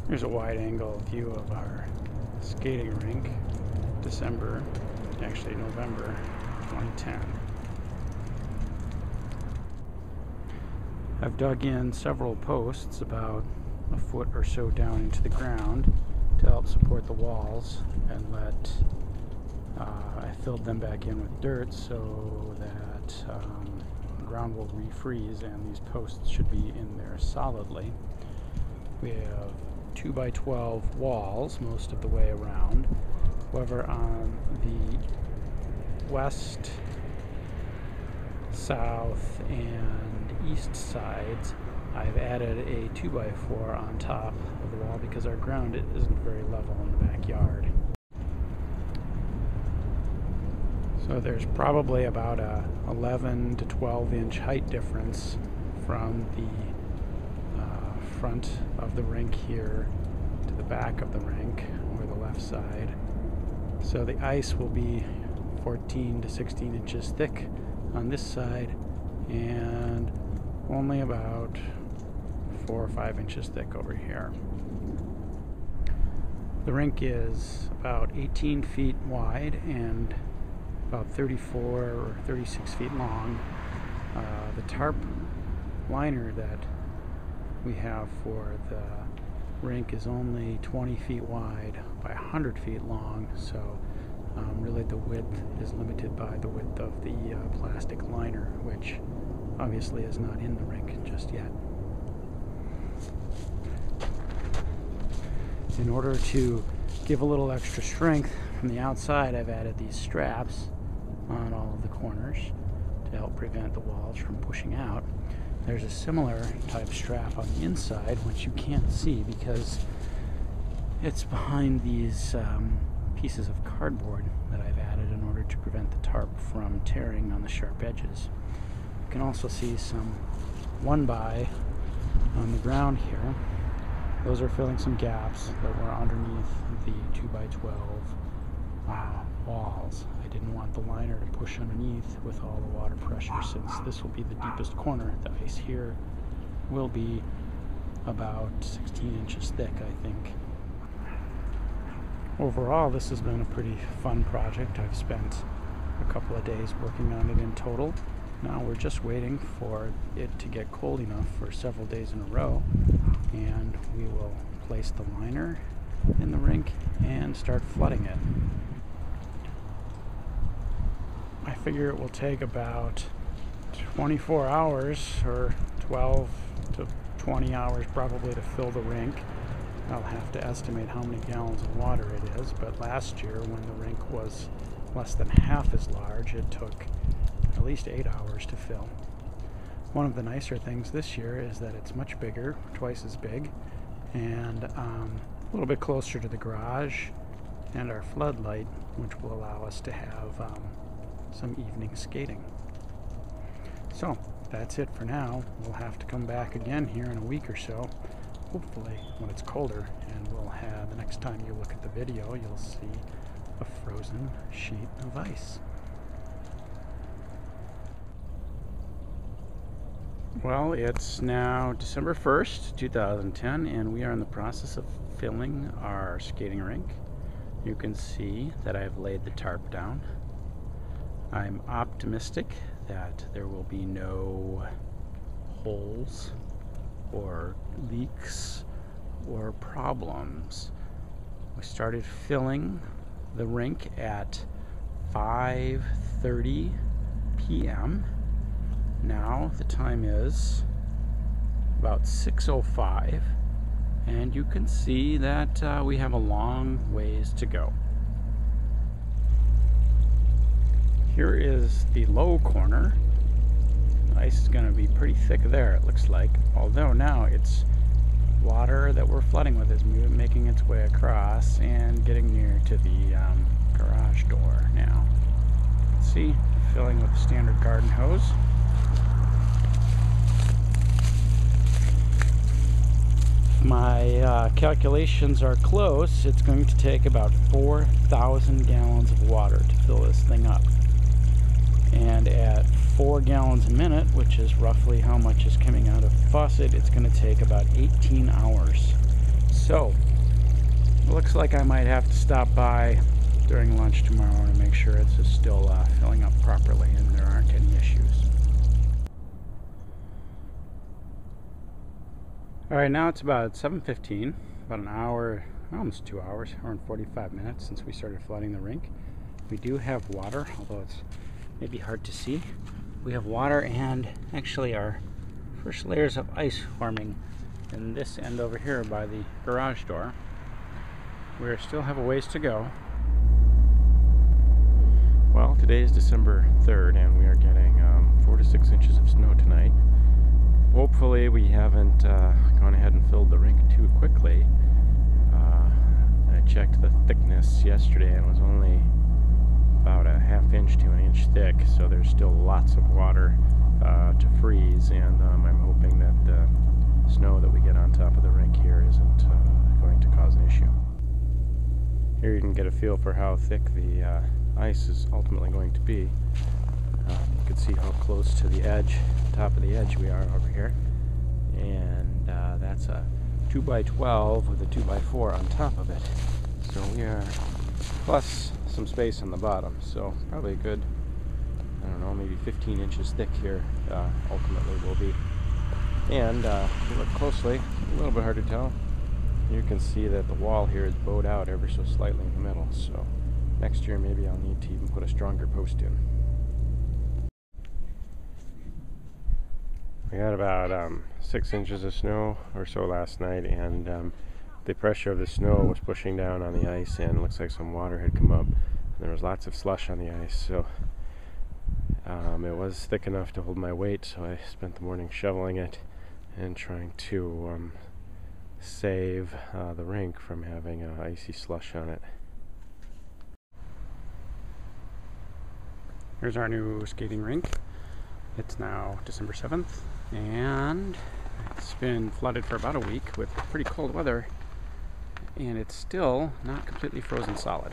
Here's a wide-angle view of our skating rink, November 2010. I've dug in several posts about a foot or so down into the ground to help support the walls, and I filled them back in with dirt so that the ground will refreeze and these posts should be in there solidly. We have 2x12 walls most of the way around. However, on the west, south, and east sides, I've added a 2x4 on top of the wall because our ground isn't very level in the backyard. So there's probably about a 11 to 12 inch height difference from the front of the rink here to the back of the rink, or the left side. So the ice will be 14 to 16 inches thick on this side and only about 4 or 5 inches thick over here. The rink is about 18 feet wide and about 34 or 36 feet long. The tarp liner that we have for the rink is only 20 feet wide by 100 feet long, so really the width is limited by the width of the plastic liner, which obviously is not in the rink just yet. In order to give a little extra strength from the outside, I've added these straps on all of the corners to help prevent the walls from pushing out. There's a similar type strap on the inside, which you can't see because it's behind these pieces of cardboard that I've added in order to prevent the tarp from tearing on the sharp edges. You can also see some 1x on the ground here. Those are filling some gaps that were underneath the 2x12 walls. I didn't want the liner to push underneath with all the water pressure, since this will be the deepest corner. The ice here will be about 16 inches thick, I think. Overall, this has been a pretty fun project. I've spent a couple of days working on it in total. Now we're just waiting for it to get cold enough for several days in a row, and we will place the liner in the rink and start flooding it. I figure it will take about 24 hours or 12 to 20 hours probably to fill the rink. I'll have to estimate how many gallons of water it is, but last year when the rink was less than half as large, it took at least 8 hours to fill. One of the nicer things this year is that it's much bigger, twice as big, and a little bit closer to the garage and our floodlight, which will allow us to have some evening skating. So that's it for now. We'll have to come back again here in a week or so, hopefully when it's colder, and we'll have, the next time you look at the video, you'll see a frozen sheet of ice. Well, it's now December 1st, 2010, and we are in the process of filling our skating rink. You can see that I've laid the tarp down. I'm optimistic that there will be no holes or leaks or problems. We started filling the rink at 5:30 p.m. Now the time is about 6:05, and you can see that we have a long ways to go. Here is the low corner. The ice is going to be pretty thick there, it looks like, although now it's water that we're flooding with is making its way across and getting near to the garage door now. See, filling with the standard garden hose. My calculations are close. It's going to take about 4,000 gallons of water to fill this thing up. And at 4 gallons a minute, which is roughly how much is coming out of the faucet, it's going to take about 18 hours. So like I might have to stop by during lunch tomorrow to make sure it's just still filling up properly and there aren't any issues. Alright, now it's about 7:15, about an hour, almost 2 hours, hour and 45 minutes since we started flooding the rink. We do have water, although it's maybe hard to see. We have water and actually our first layers of ice forming in this end over here by the garage door. We still have a ways to go. Well, today is December 3rd and we are getting 4 to 6 inches of snow tonight. Hopefully we haven't gone ahead and filled the rink too quickly. I checked the thickness yesterday and it was only about a ½ inch to an inch thick, so there's still lots of water to freeze, and I'm hoping that the snow that we get on top of the rink here isn't going to cause an issue. Here you can get a feel for how thick the ice is ultimately going to be. You can see how close to the edge, top of the edge we are over here, and that's a 2x12 with a 2x4 on top of it. So we are plus some space on the bottom, so probably a good, I don't know, maybe 15 inches thick here ultimately will be. And if you look closely, a little bit hard to tell, you can see that the wall here is bowed out ever so slightly in the middle, so next year maybe I'll need to even put a stronger post in. We had about 6 inches of snow or so last night, and the pressure of the snow was pushing down on the ice, and it looks like some water had come up. There was lots of slush on the ice, so it was thick enough to hold my weight, so I spent the morning shoveling it and trying to save the rink from having icy slush on it. Here's our new skating rink. It's now December 7th, and it's been flooded for about a week with pretty cold weather, and it's still not completely frozen solid.